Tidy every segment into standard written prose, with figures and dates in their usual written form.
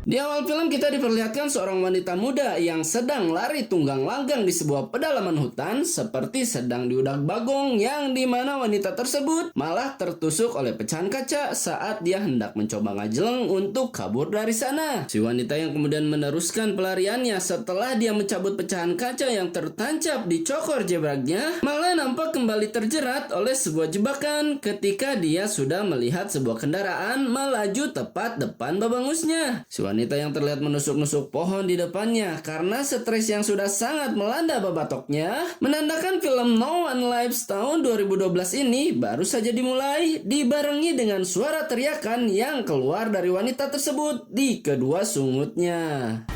Di awal film kita diperlihatkan seorang wanita muda yang sedang lari tunggang langgang di sebuah pedalaman hutan seperti sedang diudak bagong, yang dimana wanita tersebut malah tertusuk oleh pecahan kaca saat dia hendak mencoba ngajeleng untuk kabur dari sana. Si wanita yang kemudian meneruskan pelariannya setelah dia mencabut pecahan kaca yang tertancap di cokor jebragnya, malah nampak kembali terjerat oleh sebuah jebakan ketika dia sudah melihat sebuah kendaraan melaju tepat depan babangusnya. Si wanita yang terlihat menusuk-nusuk pohon di depannya karena stres yang sudah sangat melanda babatoknya, menandakan film No One Lives tahun 2012 ini baru saja dimulai, dibarengi dengan suara teriakan yang keluar dari wanita tersebut di kedua sungutnya.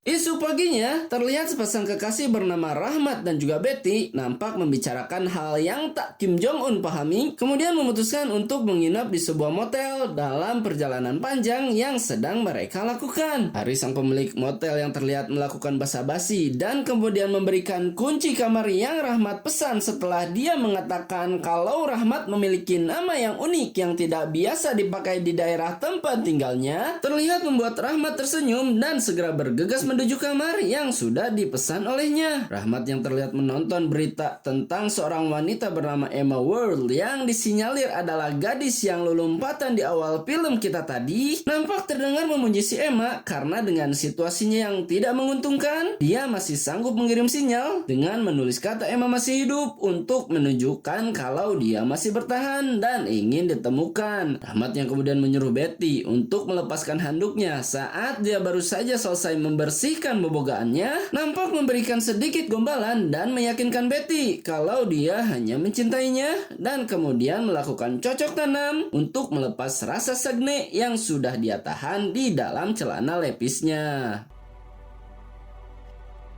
Isu paginya, terlihat sepasang kekasih bernama Rahmat dan juga Betty nampak membicarakan hal yang tak Kim Jong-un pahami, kemudian memutuskan untuk menginap di sebuah motel dalam perjalanan panjang yang sedang mereka lakukan. Haris, sang pemilik motel yang terlihat melakukan basa-basi dan kemudian memberikan kunci kamar yang Rahmat pesan setelah dia mengatakan kalau Rahmat memiliki nama yang unik yang tidak biasa dipakai di daerah tempat tinggalnya, terlihat membuat Rahmat tersenyum dan segera bergegas menuju kamar yang sudah dipesan olehnya. Rahmat yang terlihat menonton berita tentang seorang wanita bernama Emma World yang disinyalir adalah gadis yang lulumpatan di awal film kita tadi, nampak terdengar memuji si Emma karena dengan situasinya yang tidak menguntungkan, dia masih sanggup mengirim sinyal dengan menulis kata Emma masih hidup untuk menunjukkan kalau dia masih bertahan dan ingin ditemukan. Rahmat yang kemudian menyuruh Betty untuk melepaskan handuknya saat dia baru saja selesai membersihkan bobogaannya, nampak memberikan sedikit gombalan dan meyakinkan Betty kalau dia hanya mencintainya dan kemudian melakukan cocok tanam untuk melepas rasa segne yang sudah dia tahan di dalam celana lepisnya.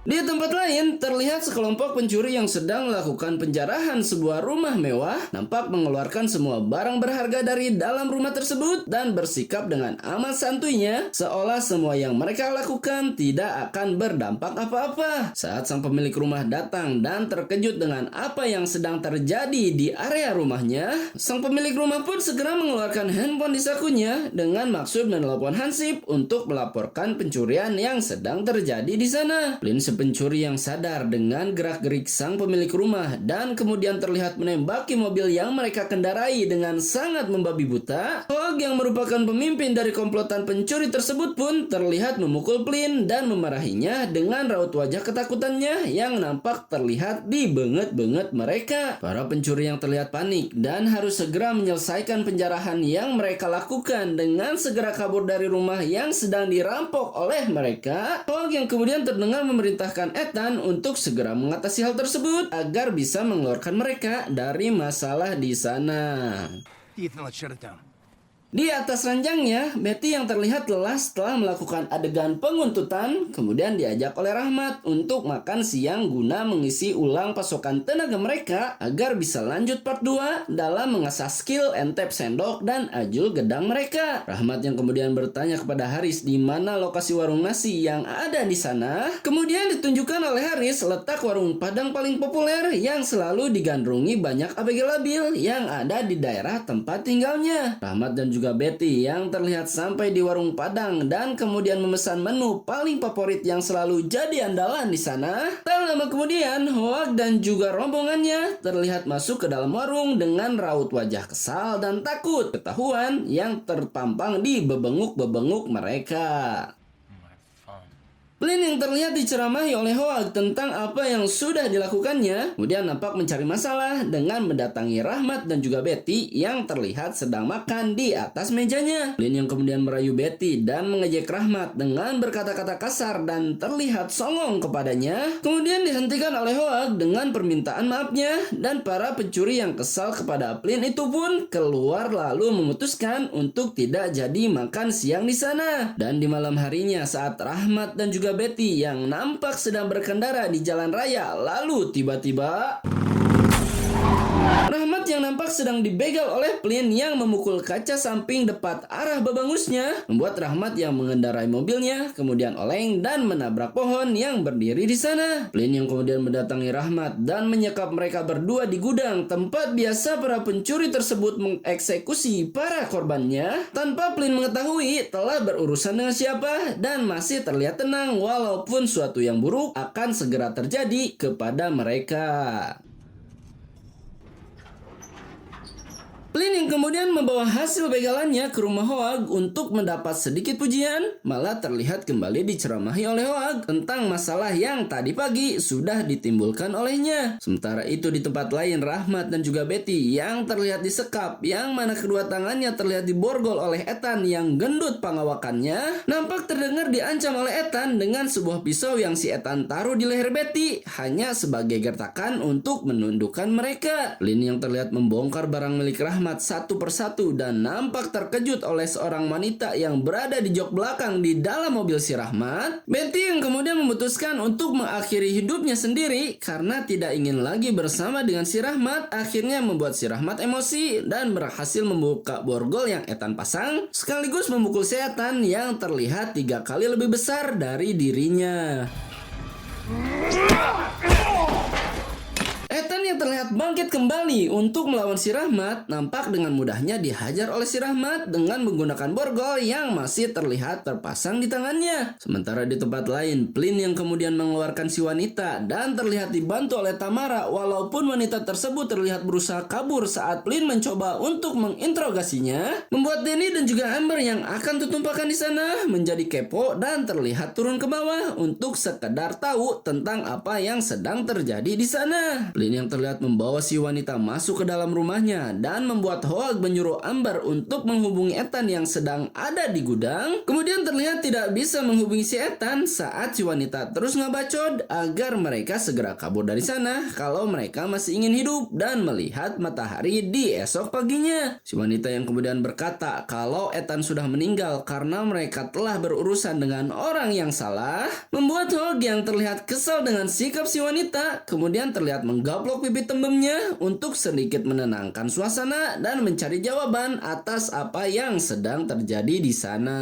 Di tempat lain, terlihat sekelompok pencuri yang sedang melakukan penjarahan sebuah rumah mewah, nampak mengeluarkan semua barang berharga dari dalam rumah tersebut dan bersikap dengan amat santuinya, seolah semua yang mereka lakukan tidak akan berdampak apa-apa. Saat sang pemilik rumah datang dan terkejut dengan apa yang sedang terjadi di area rumahnya, sang pemilik rumah pun segera mengeluarkan handphone di sakunya dengan maksud menelpon Hansip untuk melaporkan pencurian yang sedang terjadi di sana. Pencuri yang sadar dengan gerak-gerik sang pemilik rumah dan kemudian terlihat menembaki mobil yang mereka kendarai dengan sangat membabi buta. Hoag yang merupakan pemimpin dari komplotan pencuri tersebut pun terlihat memukul Plin dan memarahinya dengan raut wajah ketakutannya yang nampak terlihat di benget-benget mereka. Para pencuri yang terlihat panik dan harus segera menyelesaikan penjarahan yang mereka lakukan dengan segera kabur dari rumah yang sedang dirampok oleh mereka. Hoag yang kemudian terdengar memerintahkan Ethan untuk segera mengatasi hal tersebut agar bisa mengeluarkan mereka dari masalah di sana. Ethan, let's shut it down. Di atas ranjangnya, Betty yang terlihat lelah setelah melakukan adegan penguntutan, kemudian diajak oleh Rahmat untuk makan siang guna mengisi ulang pasokan tenaga mereka agar bisa lanjut part 2 dalam mengasah skill entep sendok dan ajul gedang mereka. Rahmat yang kemudian bertanya kepada Haris di mana lokasi warung nasi yang ada di sana. Kemudian ditunjukkan oleh Haris letak warung Padang paling populer yang selalu digandrungi banyak ABG labil yang ada di daerah tempat tinggalnya. Rahmat dan juga Betty yang terlihat sampai di warung Padang dan kemudian memesan menu paling favorit yang selalu jadi andalan di sana. Tak lama kemudian, Hoag dan juga rombongannya terlihat masuk ke dalam warung dengan raut wajah kesal dan takut ketahuan yang terpampang di bebenguk-bebenguk mereka. Plin yang terlihat diceramahi oleh Hoag tentang apa yang sudah dilakukannya, kemudian nampak mencari masalah dengan mendatangi Rahmat dan juga Betty yang terlihat sedang makan di atas mejanya. Plin yang kemudian merayu Betty dan mengejek Rahmat dengan berkata-kata kasar dan terlihat songong kepadanya, kemudian dihentikan oleh Hoag dengan permintaan maafnya, dan para pencuri yang kesal kepada Plin itu pun keluar lalu memutuskan untuk tidak jadi makan siang di sana. Dan di malam harinya saat Rahmat dan juga Betty yang nampak sedang berkendara di jalan raya, lalu tiba-tiba Rahmat yang nampak sedang dibegal oleh Flynn yang memukul kaca samping depan arah babangusnya membuat Rahmat yang mengendarai mobilnya kemudian oleng dan menabrak pohon yang berdiri di sana. Flynn yang kemudian mendatangi Rahmat dan menyekap mereka berdua di gudang tempat biasa para pencuri tersebut mengeksekusi para korbannya tanpa Flynn mengetahui telah berurusan dengan siapa dan masih terlihat tenang walaupun suatu yang buruk akan segera terjadi kepada mereka. Flynn yang kemudian membawa hasil begalannya ke rumah Hoag untuk mendapat sedikit pujian, malah terlihat kembali diceramahi oleh Hoag tentang masalah yang tadi pagi sudah ditimbulkan olehnya. Sementara itu di tempat lain Rahmat dan juga Betty yang terlihat disekap, yang mana kedua tangannya terlihat diborgol oleh Ethan yang gendut pengawakannya, nampak terdengar diancam oleh Ethan dengan sebuah pisau yang si Ethan taruh di leher Betty hanya sebagai gertakan untuk menundukkan mereka. Flynn yang terlihat membongkar barang milik Rahmat satu persatu dan nampak terkejut oleh seorang wanita yang berada di jok belakang di dalam mobil si Rahmat. Betty yang kemudian memutuskan untuk mengakhiri hidupnya sendiri karena tidak ingin lagi bersama dengan si Rahmat, akhirnya membuat si Rahmat emosi dan berhasil membuka borgol yang Ethan pasang sekaligus memukul si Ethan yang terlihat 3 kali lebih besar dari dirinya. Ethan yang terlihat bangkit kembali untuk melawan si Rahmat nampak dengan mudahnya dihajar oleh si Rahmat dengan menggunakan borgol yang masih terlihat terpasang di tangannya. Sementara di tempat lain, Flynn yang kemudian mengeluarkan si wanita dan terlihat dibantu oleh Tamara walaupun wanita tersebut terlihat berusaha kabur saat Flynn mencoba untuk menginterogasinya, membuat Danny dan juga Amber yang akan tutumpakan di sana menjadi kepo dan terlihat turun ke bawah untuk sekedar tahu tentang apa yang sedang terjadi di sana. Flynn yang terlihat membawa si wanita masuk ke dalam rumahnya dan membuat Hoag menyuruh Amber untuk menghubungi Ethan yang sedang ada di gudang. Kemudian terlihat tidak bisa menghubungi si Ethan saat si wanita terus ngabacot agar mereka segera kabur dari sana kalau mereka masih ingin hidup dan melihat matahari di esok paginya. Si wanita yang kemudian berkata kalau Ethan sudah meninggal karena mereka telah berurusan dengan orang yang salah, membuat Hoag yang terlihat kesal dengan sikap si wanita kemudian terlihat menggaplok pipi tembemnya untuk sedikit menenangkan suasana dan mencari jawaban atas apa yang sedang terjadi di sana.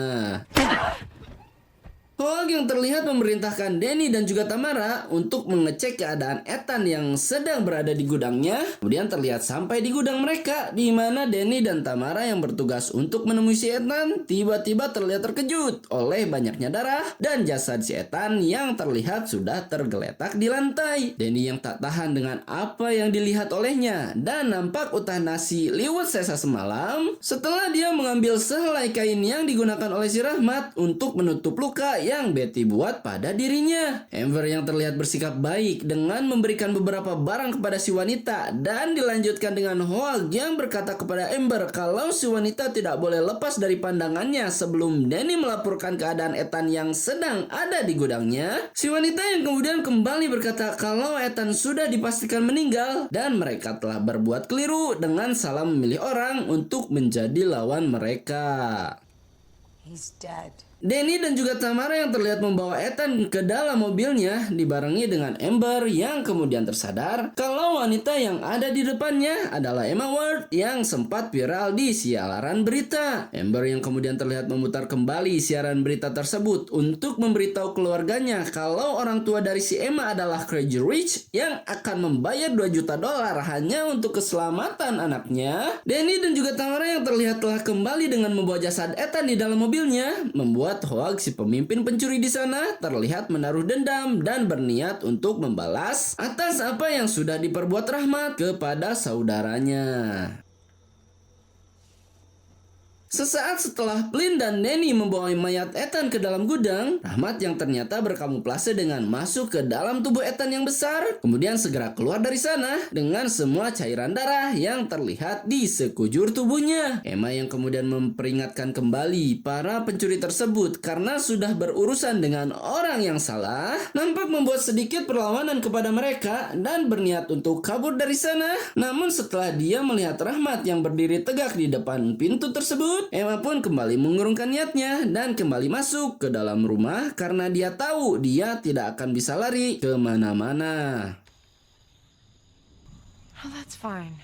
Hoag yang terlihat memerintahkan Danny dan juga Tamara untuk mengecek keadaan Ethan yang sedang berada di gudangnya. Kemudian terlihat sampai di gudang mereka di mana Danny dan Tamara yang bertugas untuk menemui si Ethan tiba-tiba terlihat terkejut oleh banyaknya darah dan jasad si Ethan yang terlihat sudah tergeletak di lantai. Danny yang tak tahan dengan apa yang dilihat olehnya dan nampak utah nasi liwet sisa semalam setelah dia mengambil sehelai kain yang digunakan oleh si Rahmat untuk menutup luka yang Betty buat pada dirinya. Amber yang terlihat bersikap baik dengan memberikan beberapa barang kepada si wanita dan dilanjutkan dengan Hoag yang berkata kepada Amber kalau si wanita tidak boleh lepas dari pandangannya sebelum Danny melaporkan keadaan Ethan yang sedang ada di gudangnya. Si wanita yang kemudian kembali berkata kalau Ethan sudah dipastikan meninggal dan mereka telah berbuat keliru dengan salah memilih orang untuk menjadi lawan mereka. He's dead. Danny dan juga Tamara yang terlihat membawa Ethan ke dalam mobilnya dibarengi dengan Amber yang kemudian tersadar kalau wanita yang ada di depannya adalah Emma Ward yang sempat viral di siaran berita. Amber yang kemudian terlihat memutar kembali siaran berita tersebut untuk memberitahu keluarganya kalau orang tua dari si Emma adalah Crazy Rich yang akan membayar $2 juta hanya untuk keselamatan anaknya. Danny dan juga Tamara yang terlihat telah kembali dengan membawa jasad Ethan di dalam mobilnya membuat Hoag si pemimpin pencuri di sana terlihat menaruh dendam dan berniat untuk membalas atas apa yang sudah diperbuat Rahmat kepada saudaranya. Sesaat setelah Flynn dan Danny membawa mayat Ethan ke dalam gudang, Rahmat yang ternyata berkamuflase dengan masuk ke dalam tubuh Ethan yang besar, kemudian segera keluar dari sana dengan semua cairan darah yang terlihat di sekujur tubuhnya. Emma yang kemudian memperingatkan kembali para pencuri tersebut karena sudah berurusan dengan orang yang salah, nampak membuat sedikit perlawanan kepada mereka dan berniat untuk kabur dari sana. Namun setelah dia melihat Rahmat yang berdiri tegak di depan pintu tersebut, Emma pun kembali mengurungkan niatnya dan kembali masuk ke dalam rumah karena dia tahu dia tidak akan bisa lari kemana-mana. Oh, that's fine.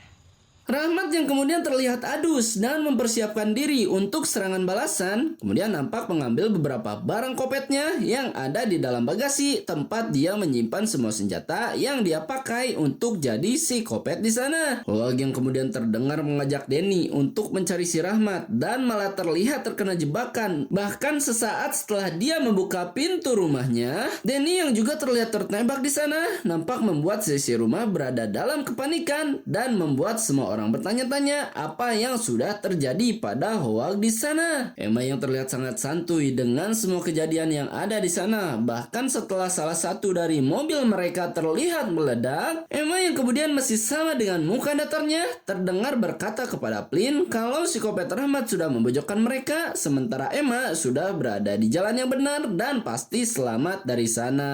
Rahmat yang kemudian terlihat adus dan mempersiapkan diri untuk serangan balasan, kemudian nampak mengambil beberapa barang kopetnya yang ada di dalam bagasi tempat dia menyimpan semua senjata yang dia pakai untuk jadi si kopet di sana. Howard yang kemudian terdengar mengajak Danny untuk mencari si Rahmat dan malah terlihat terkena jebakan. Bahkan sesaat setelah dia membuka pintu rumahnya, Danny yang juga terlihat tertembak di sana nampak membuat si rumah berada dalam kepanikan dan membuat semua orang bertanya-tanya apa yang sudah terjadi pada Howard di sana. Emma yang terlihat sangat santuy dengan semua kejadian yang ada di sana. Bahkan setelah salah satu dari mobil mereka terlihat meledak, Emma yang kemudian masih sama dengan muka datarnya terdengar berkata kepada Flynn kalau psikopat Rahmat sudah membojokkan mereka, sementara Emma sudah berada di jalan yang benar dan pasti selamat dari sana.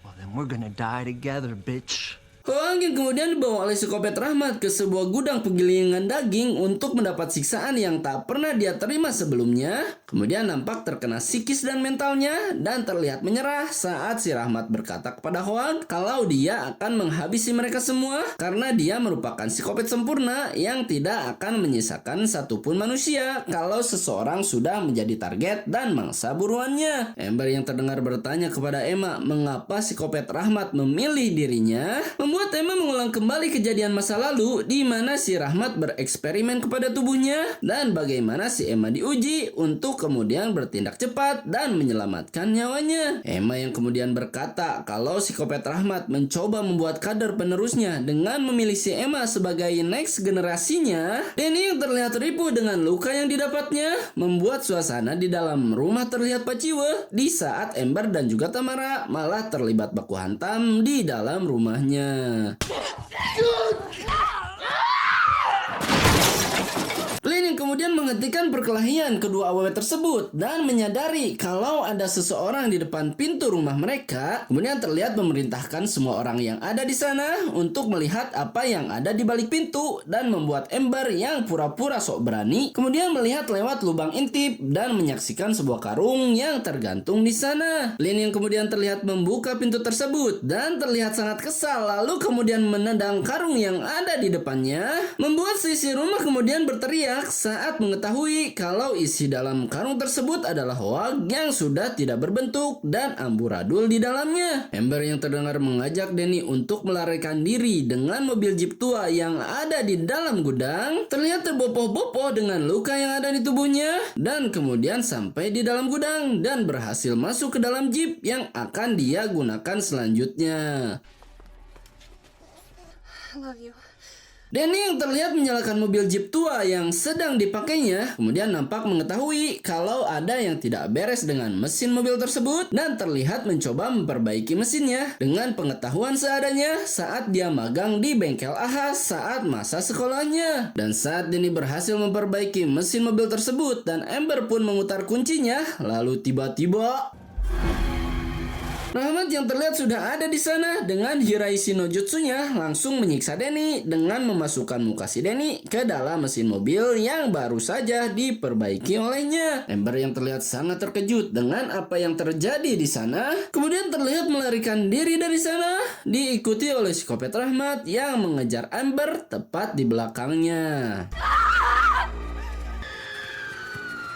Well, then we're gonna die together, bitch. Howard yang kemudian dibawa oleh psikopat Rahmat ke sebuah gudang penggilingan daging untuk mendapat siksaan yang tak pernah dia terima sebelumnya. Kemudian nampak terkena psikis dan mentalnya dan terlihat menyerah saat si Rahmat berkata kepada Howard kalau dia akan menghabisi mereka semua karena dia merupakan psikopat sempurna yang tidak akan menyisakan satupun manusia kalau seseorang sudah menjadi target dan mangsa buruannya. Amber yang terdengar bertanya kepada Emma mengapa psikopat Rahmat memilih dirinya, membuat Emma mengulang kembali kejadian masa lalu di mana si Rahmat bereksperimen kepada tubuhnya dan bagaimana si Emma diuji untuk kemudian bertindak cepat dan menyelamatkan nyawanya. Emma yang kemudian berkata kalau psikopat Rahmat mencoba membuat kader penerusnya dengan memilih si Emma sebagai next generasinya. Danny yang terlihat tertipu dengan luka yang didapatnya membuat suasana di dalam rumah terlihat paciwe di saat Amber dan juga Tamara malah terlibat baku hantam di dalam rumahnya. Flynn yang kemudian menghentikan perkelahian kedua aww tersebut dan menyadari kalau ada seseorang di depan pintu rumah mereka. Kemudian terlihat memerintahkan semua orang yang ada di sana untuk melihat apa yang ada di balik pintu dan membuat Amber yang pura-pura sok berani kemudian melihat lewat lubang intip dan menyaksikan sebuah karung yang tergantung di sana. Flynn yang kemudian terlihat membuka pintu tersebut dan terlihat sangat kesal lalu kemudian menendang karung yang ada di depannya, membuat sisi rumah kemudian berteriak saat mengetahui kalau isi dalam karung tersebut adalah Howard yang sudah tidak berbentuk dan amburadul di dalamnya. Amber yang terdengar mengajak Danny untuk melarikan diri dengan mobil jeep tua yang ada di dalam gudang, terlihat terbopoh-bopoh dengan luka yang ada di tubuhnya dan kemudian sampai di dalam gudang dan berhasil masuk ke dalam jeep yang akan dia gunakan selanjutnya. I love you. Danny yang terlihat menyalakan mobil jeep tua yang sedang dipakainya, kemudian nampak mengetahui kalau ada yang tidak beres dengan mesin mobil tersebut dan terlihat mencoba memperbaiki mesinnya dengan pengetahuan seadanya saat dia magang di bengkel Ahas saat masa sekolahnya. Dan saat Danny berhasil memperbaiki mesin mobil tersebut dan Amber pun memutar kuncinya, lalu tiba-tiba Rahmat yang terlihat sudah ada di sana dengan Hiraishi no Jutsunya langsung menyiksa Danny dengan memasukkan muka si Danny ke dalam mesin mobil yang baru saja diperbaiki olehnya. Amber yang terlihat sangat terkejut dengan apa yang terjadi di sana, kemudian terlihat melarikan diri dari sana, diikuti oleh psikopat Rahmat yang mengejar Amber tepat di belakangnya.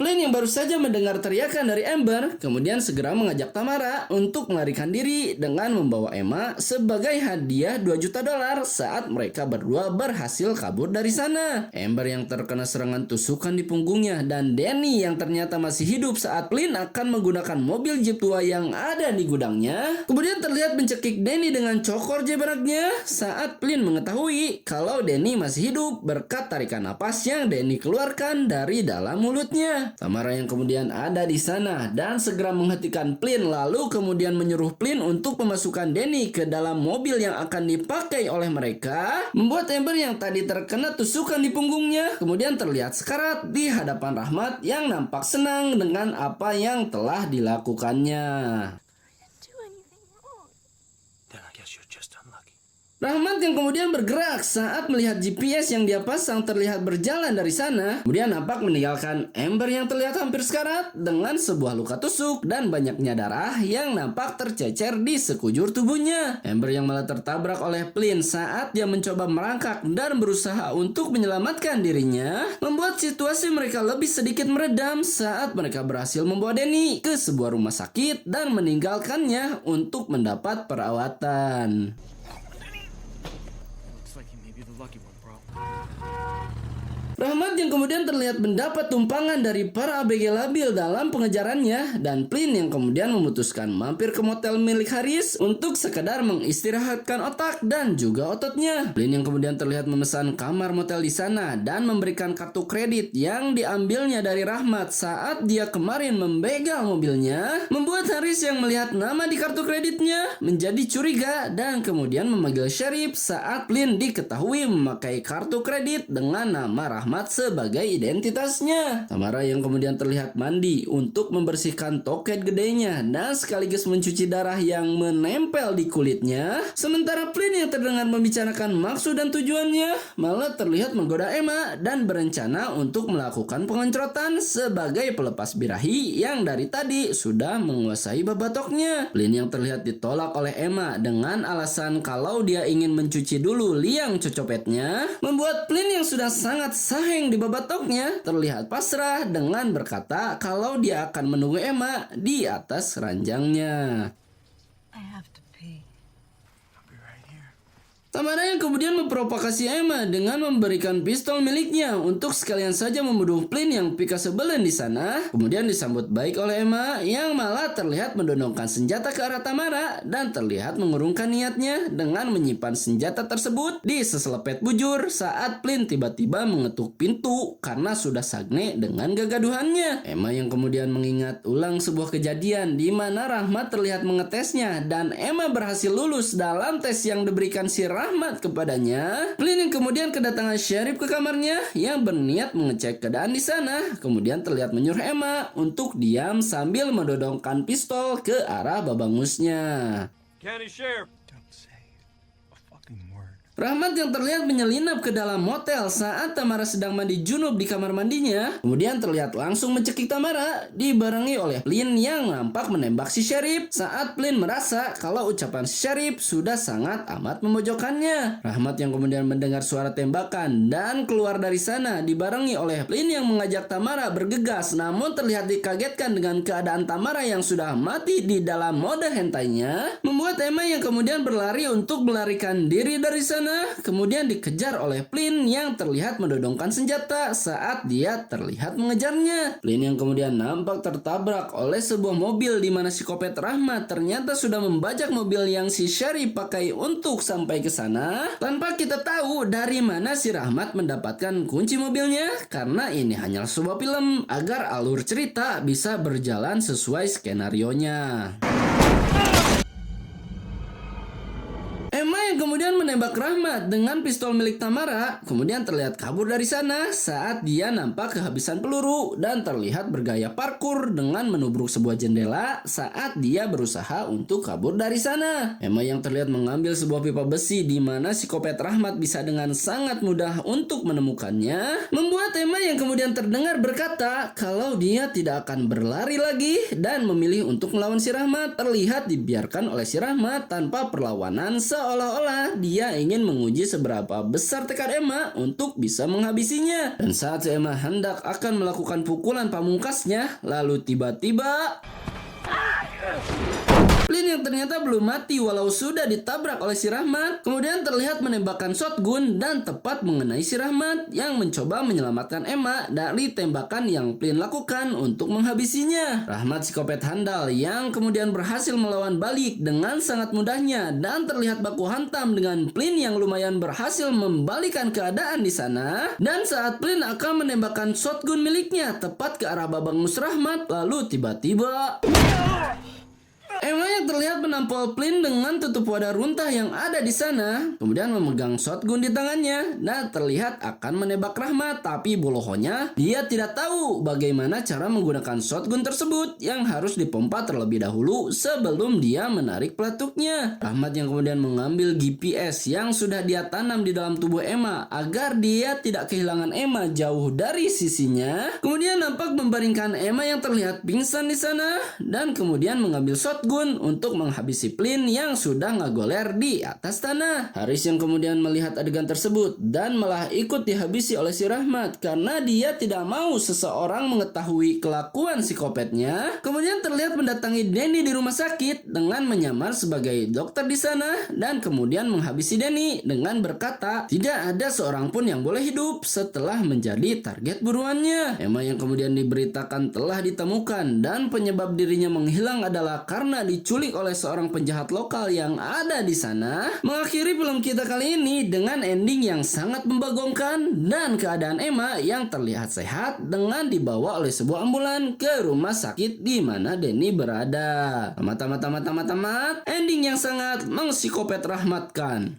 Flynn yang baru saja mendengar teriakan dari Amber kemudian segera mengajak Tamara untuk melarikan diri dengan membawa Emma sebagai hadiah $2 juta saat mereka berdua berhasil kabur dari sana. Amber yang terkena serangan tusukan di punggungnya dan Danny yang ternyata masih hidup saat Flynn akan menggunakan mobil jeep tua yang ada di gudangnya kemudian terlihat mencekik Danny dengan cokor jebraknya saat Flynn mengetahui kalau Danny masih hidup berkat tarikan napas yang Danny keluarkan dari dalam mulutnya. Tamara yang kemudian ada di sana dan segera menghentikan Flynn lalu kemudian menyuruh Flynn untuk memasukkan Danny ke dalam mobil yang akan dipakai oleh mereka, membuat Amber yang tadi terkena tusukan di punggungnya kemudian terlihat sekarat di hadapan Rahmat yang nampak senang dengan apa yang telah dilakukannya. Then I guess you're just unlucky. Rahmat yang kemudian bergerak saat melihat GPS yang dia pasang terlihat berjalan dari sana. Kemudian nampak meninggalkan Amber yang terlihat hampir sekarat dengan sebuah luka tusuk dan banyaknya darah yang nampak tercecer di sekujur tubuhnya. Amber yang malah tertabrak oleh Flynn saat dia mencoba merangkak dan berusaha untuk menyelamatkan dirinya, membuat situasi mereka lebih sedikit meredam saat mereka berhasil membawa Danny ke sebuah rumah sakit dan meninggalkannya untuk mendapat perawatan. Looks like you may be the lucky one, bro. Rahmat yang kemudian terlihat mendapat tumpangan dari para ABG labil dalam pengejarannya, dan Flynn yang kemudian memutuskan mampir ke motel milik Haris untuk sekedar mengistirahatkan otak dan juga ototnya. Flynn yang kemudian terlihat memesan kamar motel di sana dan memberikan kartu kredit yang diambilnya dari Rahmat saat dia kemarin membegal mobilnya, membuat Haris yang melihat nama di kartu kreditnya menjadi curiga dan kemudian memanggil sheriff saat Flynn diketahui memakai kartu kredit dengan nama Rahmat sebagai identitasnya. Tamara yang kemudian terlihat mandi untuk membersihkan toket gedenya dan sekaligus mencuci darah yang menempel di kulitnya. Sementara Flynn yang terdengar membicarakan maksud dan tujuannya malah terlihat menggoda Emma dan berencana untuk melakukan pengencrotan sebagai pelepas birahi yang dari tadi sudah menguasai babatoknya. Flynn yang terlihat ditolak oleh Emma dengan alasan kalau dia ingin mencuci dulu liang cocopetnya, membuat Flynn yang sudah sangat saheng di babatoknya terlihat pasrah dengan berkata kalau dia akan menunggu Emma di atas ranjangnya. I have to pee. I'll be right here. Tamara yang kemudian memprovokasi Emma dengan memberikan pistol miliknya untuk sekalian saja membunuh Flynn yang pika sebelen di sana. Kemudian disambut baik oleh Emma yang malah terlihat mendondongkan senjata ke arah Tamara dan terlihat mengurungkan niatnya dengan menyimpan senjata tersebut di seselepet bujur saat Flynn tiba-tiba mengetuk pintu karena sudah sagne dengan kegaduhannya. Emma yang kemudian mengingat ulang sebuah kejadian di mana Rahmat terlihat mengetesnya dan Emma berhasil lulus dalam tes yang diberikan si Rahmat kepadanya. Flynn yang kemudian kedatangan sheriff ke kamarnya yang berniat mengecek keadaan di sana. Kemudian terlihat menyuruh Emma untuk diam sambil mendodongkan pistol ke arah babangusnya. County Sheriff. Don't say a fucking word. Rahmat yang terlihat menyelinap ke dalam motel saat Tamara sedang mandi junub di kamar mandinya. Kemudian terlihat langsung mencekik Tamara, dibarengi oleh Flynn yang nampak menembak si sheriff saat Flynn merasa kalau ucapan sheriff sudah sangat amat memojokkannya. Rahmat yang kemudian mendengar suara tembakan dan keluar dari sana dibarengi oleh Flynn yang mengajak Tamara bergegas, namun terlihat dikagetkan dengan keadaan Tamara yang sudah mati di dalam mode hentainya, membuat Emma yang kemudian berlari untuk melarikan diri dari sana. Kemudian dikejar oleh Flynn yang terlihat mendodongkan senjata saat dia terlihat mengejarnya. Flynn yang kemudian nampak tertabrak oleh sebuah mobil di mana psikopat Rahmat ternyata sudah membajak mobil yang si Sheriff pakai untuk sampai ke sana, tanpa kita tahu dari mana si Rahmat mendapatkan kunci mobilnya, karena ini hanyalah sebuah film agar alur cerita bisa berjalan sesuai skenarionya. Emma yang kemudian menembak Rahmat dengan pistol milik Tamara, kemudian terlihat kabur dari sana saat dia nampak kehabisan peluru dan terlihat bergaya parkur dengan menubruk sebuah jendela saat dia berusaha untuk kabur dari sana. Emma yang terlihat mengambil sebuah pipa besi di mana psikopat Rahmat bisa dengan sangat mudah untuk menemukannya, membuat Emma yang kemudian terdengar berkata kalau dia tidak akan berlari lagi dan memilih untuk melawan si Rahmat. Terlihat dibiarkan oleh si Rahmat tanpa perlawanan seolah-olah dia ingin menguji seberapa besar tekad Emma untuk bisa menghabisinya. Dan saat Emma hendak akan melakukan pukulan pamungkasnya, lalu tiba-tiba Flynn yang ternyata belum mati walau sudah ditabrak oleh si Rahmat, kemudian terlihat menembakkan shotgun dan tepat mengenai si Rahmat yang mencoba menyelamatkan Emma dari tembakan yang Flynn lakukan untuk menghabisinya. Rahmat psikopat handal yang kemudian berhasil melawan balik dengan sangat mudahnya dan terlihat baku hantam dengan Flynn yang lumayan berhasil membalikan keadaan di sana. Dan saat Flynn akan menembakkan shotgun miliknya tepat ke arah babangus Rahmat, lalu tiba-tiba Emma yang Emma terlihat menampol Flynn dengan tutup wadah runtah yang ada di sana, kemudian memegang shotgun di tangannya dan terlihat akan menembak Rahmat, tapi bolohnya dia tidak tahu bagaimana cara menggunakan shotgun tersebut yang harus dipompa terlebih dahulu sebelum dia menarik peletuknya. Rahmat yang kemudian mengambil GPS yang sudah dia tanam di dalam tubuh Emma agar dia tidak kehilangan Emma jauh dari sisinya. Kemudian nampak membaringkan Emma yang terlihat pingsan di sana dan kemudian mengambil shotgun untuk menghabisi Flynn yang sudah ngagoler di atas tanah. Haris yang kemudian melihat adegan tersebut dan malah ikut dihabisi oleh si Rahmat karena dia tidak mau seseorang mengetahui kelakuan psikopatnya. Kemudian terlihat mendatangi Danny di rumah sakit dengan menyamar sebagai dokter di sana dan kemudian menghabisi Danny dengan berkata tidak ada seorang pun yang boleh hidup setelah menjadi target buruannya. Emma yang kemudian diberitakan telah ditemukan dan penyebab dirinya menghilang adalah karena diculik oleh seorang penjahat lokal yang ada di sana. Mengakhiri film kita kali ini dengan ending yang sangat membagongkan dan keadaan Emma yang terlihat sehat dengan dibawa oleh sebuah ambulan ke rumah sakit di mana Danny berada. Tamat, ending yang sangat mengpsikopat Rahmatkan.